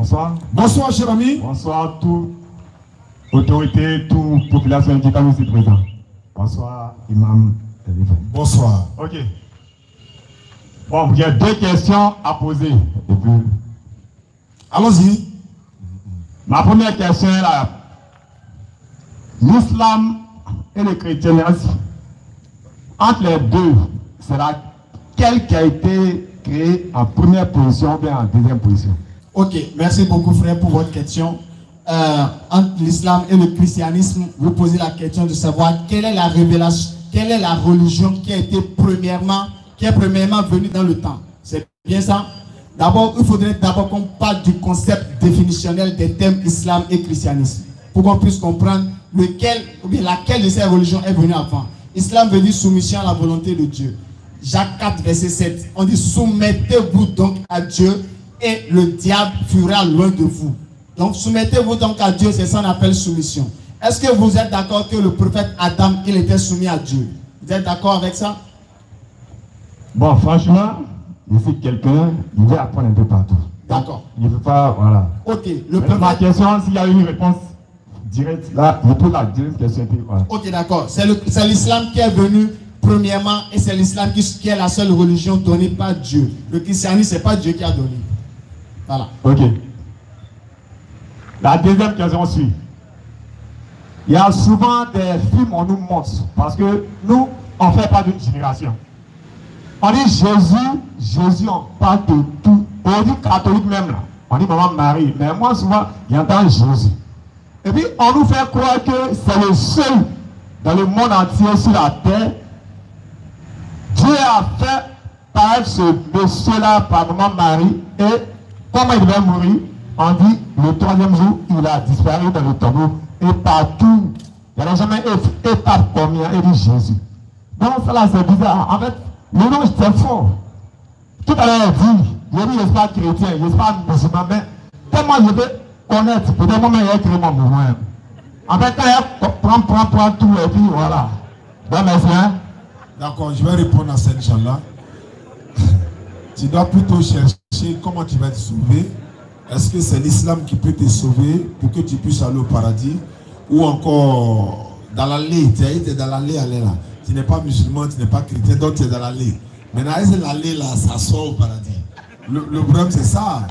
Bonsoir. Bonsoir, cher ami. Bonsoir, toute autorité, toute population qui est ici présente. Bonsoir, imam. Bonsoir. Ok. Bon, j'ai deux questions à poser. Allons-y. Ma première question est là. L'islam et le christianisme, entre les deux, c'est laquelle qui a été créée en première position ou bien en deuxième position? Ok, merci beaucoup frère pour votre question. Entre l'islam et le christianisme, vous posez la question de savoir quelle est la révélation, quelle est la religion qui a été premièrement venue dans le temps. C'est bien ça? D'abord, il faudrait d'abord qu'on parle du concept définitionnel des thèmes islam et christianisme, pour qu'on puisse comprendre lequel, ou bien laquelle de ces religions est venue avant. Islam veut dire soumission à la volonté de Dieu. Jacques 4, verset 7, on dit soumettez-vous donc à Dieu et le diable fuira loin de vous. Donc soumettez-vous donc à Dieu, c'est ça qu'on appelle soumission. Est-ce que vous êtes d'accord que le prophète Adam, il était soumis à Dieu? Vous êtes d'accord avec ça? Bon, franchement, ici quelqu'un, il veut apprendre un peu partout. D'accord. Il ne veut pas, voilà. Ok, Ma question, s'il y a une réponse directe, là, je pose la deuxième question. Voilà. Ok, d'accord. C'est l'islam qui est venu premièrement et c'est l'islam qui est la seule religion donnée par Dieu. Le christianisme, ce n'est pas Dieu qui a donné. Voilà. Ok. La deuxième question suit. Il y a souvent des films on nous montre, parce que nous, on ne fait pas d'une génération. On dit Jésus, on parle de tout. On dit catholique même là. On dit maman Marie. Mais moi, souvent, j'entends Jésus. Et puis, on nous fait croire que c'est le seul dans le monde entier sur la terre. Dieu a fait paraître ce monsieur-là par maman Marie. Et comment il devait mourir? On dit, le troisième jour, il a disparu dans le tombeau. Et partout, il n'y a jamais étape combien, il dit Jésus. Donc, ça là, c'est bizarre. En fait, le nom, c'est faux. Tout à l'heure, il dit, je ne suis pas chrétien, je ne suis pas musulman, mais tellement je veux connaître, peut-être moi-même, il a créé mon mouvement. En fait, quand il prend tout, et puis voilà. Bon, merci, hein? D'accord, je vais répondre à ça, Inch'Allah. Tu dois plutôt chercher comment tu vas te sauver. Est-ce que c'est l'islam qui peut te sauver pour que tu puisses aller au paradis? Ou encore dans l'allée, tu es dans l'allée, allez là. Tu n'es pas musulman, tu n'es pas chrétien, donc tu es dans l'allée. Maintenant, est-ce que l'allée là, ça sort au paradis? Le problème c'est ça.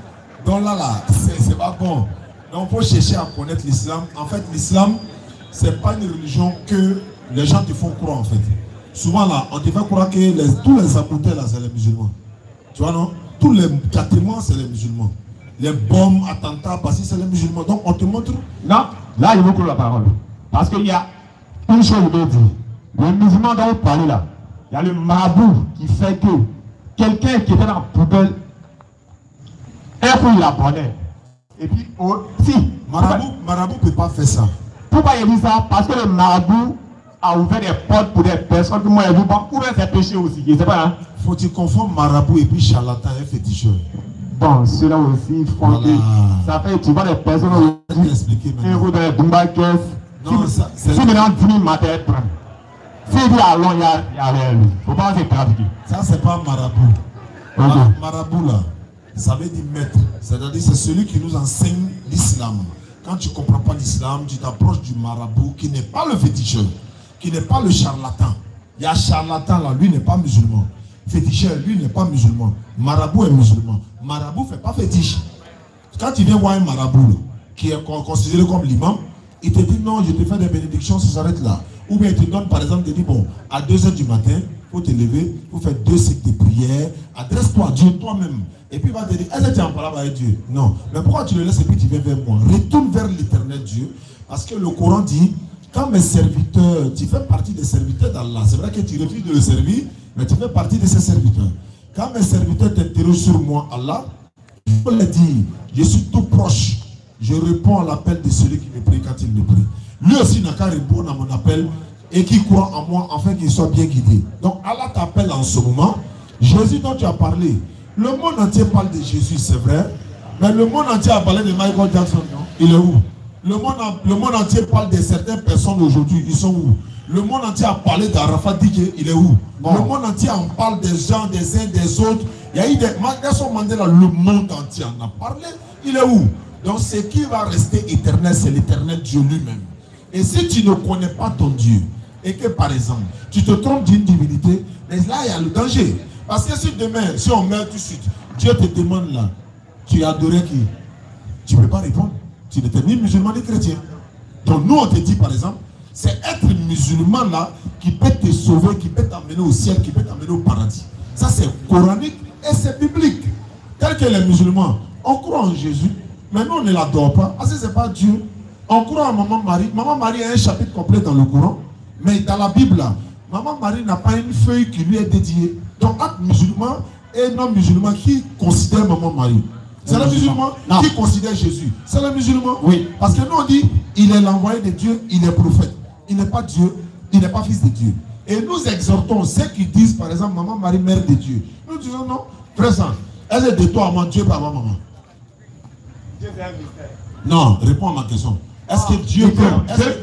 Donc là, c'est pas bon. Donc il faut chercher à connaître l'islam. En fait, l'islam, c'est pas une religion que les gens te font croire en fait. Souvent là, on te fait croire que tous les sabouteurs là, c'est les musulmans. Tu vois non? Tous les témoins, c'est les musulmans. Les bombes, attentats, parce que c'est les musulmans. Donc on te montre. Non, là il faut que la parole. Parce qu'il y a une chose que je dis. Les musulmans dont vous parlez là, il y a le marabout qui fait que quelqu'un qui était dans la poubelle, un coup il abandonne. Et puis, si. Marabout ne peut pas faire ça. Pourquoi il dit ça? Parce que le marabout a ouvert des portes pour des personnes que moi j'ai vu, ou bien c'est péché aussi. Je ne sais pas. Hein? Faut-il confondre marabout et puis charlatan et féticheur? Bon, ceux-là aussi font voilà. Ça fait, tu vois les personnes aujourd'hui, un coup dans les Dumba caisse. Non, si maintenant 10 000 matériels prennent. S'il dit allons, il y a rien. Il ne faut pas se trafiquer. Ça, c'est pas marabout. Okay. Marabout, là, ça veut dire maître. C'est-à-dire, c'est celui qui nous enseigne l'islam. Quand tu ne comprends pas l'islam, tu t'approches du marabout qui n'est pas le féticheur, qui n'est pas le charlatan. Il y a charlatan, là, lui n'est pas musulman. Féticheur, lui n'est pas musulman. Marabout est musulman. Marabout ne fait pas fétiche. Quand tu viens voir un marabout, là, qui est considéré comme l'imam, il te dit non, je te fais des bénédictions, ça s'arrête là. Ou bien il te donne par exemple, il te dit bon, à 2 h du matin, il faut te lever, il faut faire 2 cycles de prière, adresse-toi à Dieu toi-même. Et puis il va te dire, est-ce que tu es en parole avec Dieu? Non. Mais pourquoi tu le laisses et puis tu viens vers moi? Retourne vers l'éternel Dieu. Parce que le Coran dit, quand mes serviteurs, tu fais partie des serviteurs d'Allah. C'est vrai que tu refuses de le servir, mais tu fais partie de ses serviteurs. Quand mes serviteurs t'interrogent sur moi, Allah, il faut leur dire, je suis tout proche. Je réponds à l'appel de celui qui me prie quand il me prie. Lui aussi n'a qu'à répondre à mon appel et qui croit en moi afin qu'il soit bien guidé. Donc Allah t'appelle en ce moment. Jésus dont tu as parlé, le monde entier parle de Jésus, c'est vrai. Mais le monde entier a parlé de Michael Jackson, non? Il est où? Le monde entier parle de certaines personnes aujourd'hui, ils sont où? Le monde entier a parlé d'Arafat Diké, il est où? Bon. Le monde entier en parle des gens, des uns, des autres. Il y a eu des... Nelson Mandela, le monde entier en a parlé. Il est où? Donc ce qui va rester éternel, c'est l'éternel Dieu lui-même. Et si tu ne connais pas ton Dieu, et que par exemple, tu te trompes d'une divinité, mais là il y a le danger. Parce que si demain, si on meurt tout de suite, Dieu te demande là, tu adorais qui? Tu ne peux pas répondre. Tu n'étais ni musulman ni chrétien. Donc nous on te dit par exemple, c'est être musulman là qui peut te sauver, qui peut t'amener au ciel, qui peut t'amener au paradis. Ça c'est coranique et c'est biblique. Tel que les musulmans, on croit en Jésus, mais nous on ne l'adore pas, parce que ce n'est pas Dieu. On croit en Maman Marie. Maman Marie a un chapitre complet dans le Coran, mais dans la Bible là, Maman Marie n'a pas une feuille qui lui est dédiée. Donc entre musulmans et non musulmans qui considèrent Maman Marie. C'est le musulman qui considère Jésus. C'est le musulman. Oui. Parce que nous on dit, il est l'envoyé de Dieu, il est prophète. Il n'est pas Dieu, il n'est pas fils de Dieu. Et nous exhortons ceux qui disent, par exemple, Maman Marie, mère de Dieu. Nous disons non, présent. Elle est de toi à mon Dieu, pas à ma maman. Dieu c'est un mystère. Non, réponds à ma question. Est-ce que Dieu peut...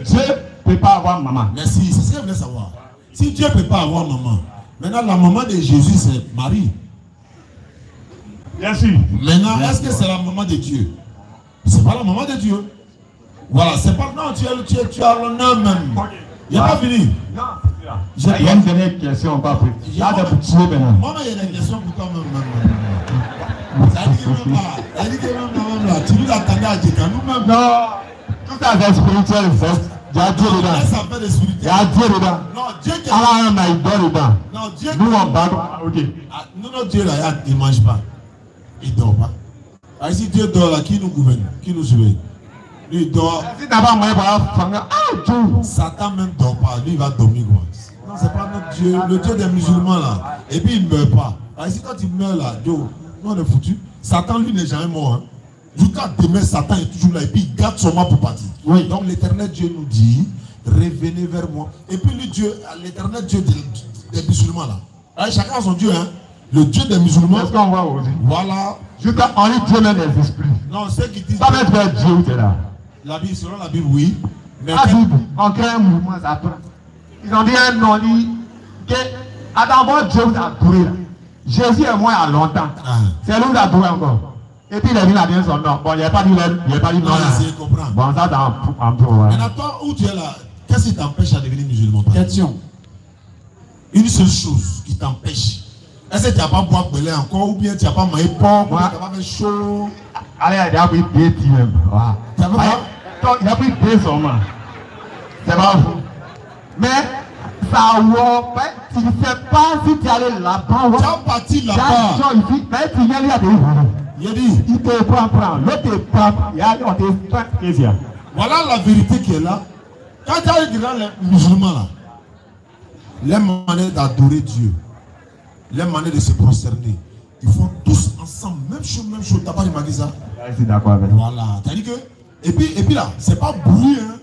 Dieu ne peut pas avoir maman. Merci, c'est ce que je voulais savoir. Si Dieu ne peut pas avoir maman, maintenant la maman de Jésus c'est Marie. Bien sûr. Maintenant, est-ce que c'est la maman de Dieu? C'est pas la maman de Dieu. Voilà, c'est pas... Non, tu as l'honneur même. Il n'y a pas fini. Non, c'est là. Il y a une dernière question, pas plus. Il y a des petits maintenant. Moi, il y a des questions pour toi même. Ça dit que même là. Ça dit que même là. Tu nous attendais à Djeka, nous-mêmes. Non, tout ça c'est spirituel. Il y a Dieu dedans. Ça fait des spirituels. Il y a Dieu dedans. Non, Dieu qui Allah a il dort dedans. Non, Dieu nous on bat. Ok. Nous, notre Dieu là, il ne mange pas. Il ne dort pas. Alors, si Dieu dort là, qui nous gouverne? Qui nous surveille? Lui il dort. Si t'as pas moyen pour faire Dieu. Satan même dort pas. Lui il va dormir quoi. Non, c'est pas notre Dieu. Le Dieu des musulmans là. Et puis il ne meurt pas. Alors, si quand il meurt là, Dieu, nous on est foutu. Satan lui n'est jamais mort. Hein. Jusqu'à demain, Satan est toujours là. Et puis il garde son mort pour partir. Oui. Donc l'éternel Dieu nous dit, revenez vers moi. Et puis lui Dieu, l'éternel Dieu des musulmans là. Alors, chacun a son Dieu. Hein. Le Dieu des musulmans. Est-ce qu'on voit aussi? Voilà. Jusqu'à on dit Dieu même des esprits. Non, ceux qui disent. Ça va être Dieu où tu es là. La Bible, selon la Bible, oui. Mais la Bible, on crée un mouvement, ça prend. Ils ont dit un nom, dit que d'abord Dieu vous a adoré là. Jésus est mort il y a longtemps. C'est lui qui a adoré encore. Et puis il est venu à dire son nom. Bon, il n'y a pas dit non. Bon, ça c'est un peu. Maintenant, toi, où tu es là, qu'est-ce qui t'empêche à devenir musulman? Question. Une seule chose qui t'empêche. Est-ce que tu n'as pas boire belé encore ou bien tu n'as pas maillé porc, tu n'as pas fait chaud? Allez, il a pris des petits même. Tu as pas? Il a pris des seulement. C'est pas vous. Mais ça va, tu ne sais pas si tu es allé là-bas. Tu as parti là-bas. Mais tu viens lui à dire. Il a dit. Il te prend. L'autre te prend. On te prend plaisir. Voilà la vérité qui est là. Quand tu as dit les musulmans là, les manières d'adorer Dieu, les manières de se prosterner, ils font tous ensemble, même chose, même chose. Tu n'as pas remarqué ça? Je suis d'accord avec vous. Voilà. Tu as dit que. Et puis là, c'est pas bruit, hein.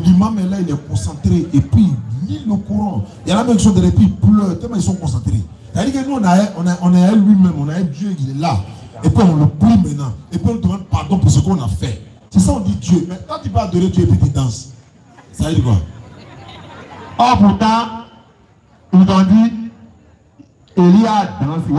L'imam est là, il est concentré. Et puis, il lit le Coran. Il y a la même chose de puis il pleure, tellement ils sont concentrés. C'est-à-dire que nous, on est à lui-même, on a Dieu, il est là. Et puis, on le prie maintenant. Et puis, on demande pardon pour ce qu'on a fait. C'est ça, on dit Dieu. Mais quand tu vas adorer Dieu et puis tu danses, ça veut dire quoi? Oh, pourtant, ils ont dit. Élie a dansé.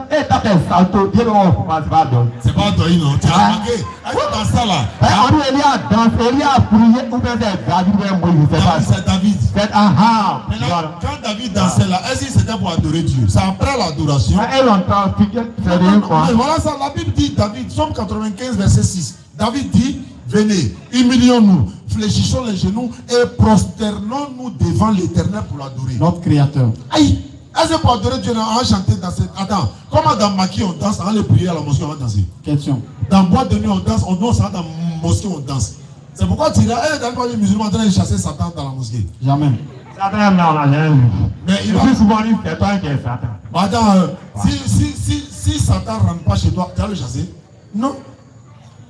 Et t'as fait salto. Dieu ne pas danser. C'est pas toi, non. Tu as remarqué. Dans ça là. On dit Élie a dansé. Élie a prié. Ou bien c'est David ou Moïse. C'est David. C'est quand David dansait là, est-ce que c'était pour adorer Dieu? C'est après l'adoration. Et longtemps, c'est rien quoi. Voilà ça. La Bible dit, David, Somme 95, verset 6. David dit, venez, humilions-nous, fléchissons les genoux et prosternons-nous devant l'Éternel pour l'adorer. Notre Créateur. Aïe! Est-ce que pour adorer Dieu, on va chanter, danser? Attends, comment dans Maki on danse, on va les prier à la mosquée, on va danser? Question. Dans boîte de nuit on danse, on danse, dans la mosquée on danse. C'est pourquoi tu dis, dans les musulmans en train de chasser Satan dans la mosquée. Jamais. Satan, non, on n'a jamais vu. Mais il va souvent dire, c'est toi qui es Satan. Attends, si Satan ne rentre pas chez toi, tu vas le chasser? Non.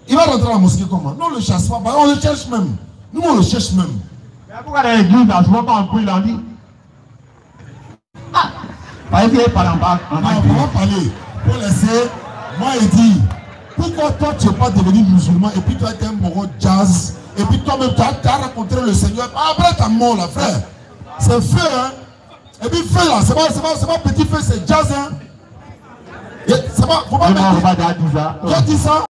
Il va rentrer à la mosquée comment? Non, on ne le chasse pas, on le cherche même. Nous, on le cherche même. Mais pourquoi dans l'église, là, souvent quand on prie, il en dit. On va parler. Pour laisser, moi il dit, pourquoi toi tu n'es pas devenu musulman et puis toi tu es un moro jazz et puis toi-même tu as rencontré le Seigneur après ta mort là frère. C'est feu hein. Et puis feu là, c'est pas petit feu, c'est jazz hein. Ça va, faut pas mettre. J'ai dit ça.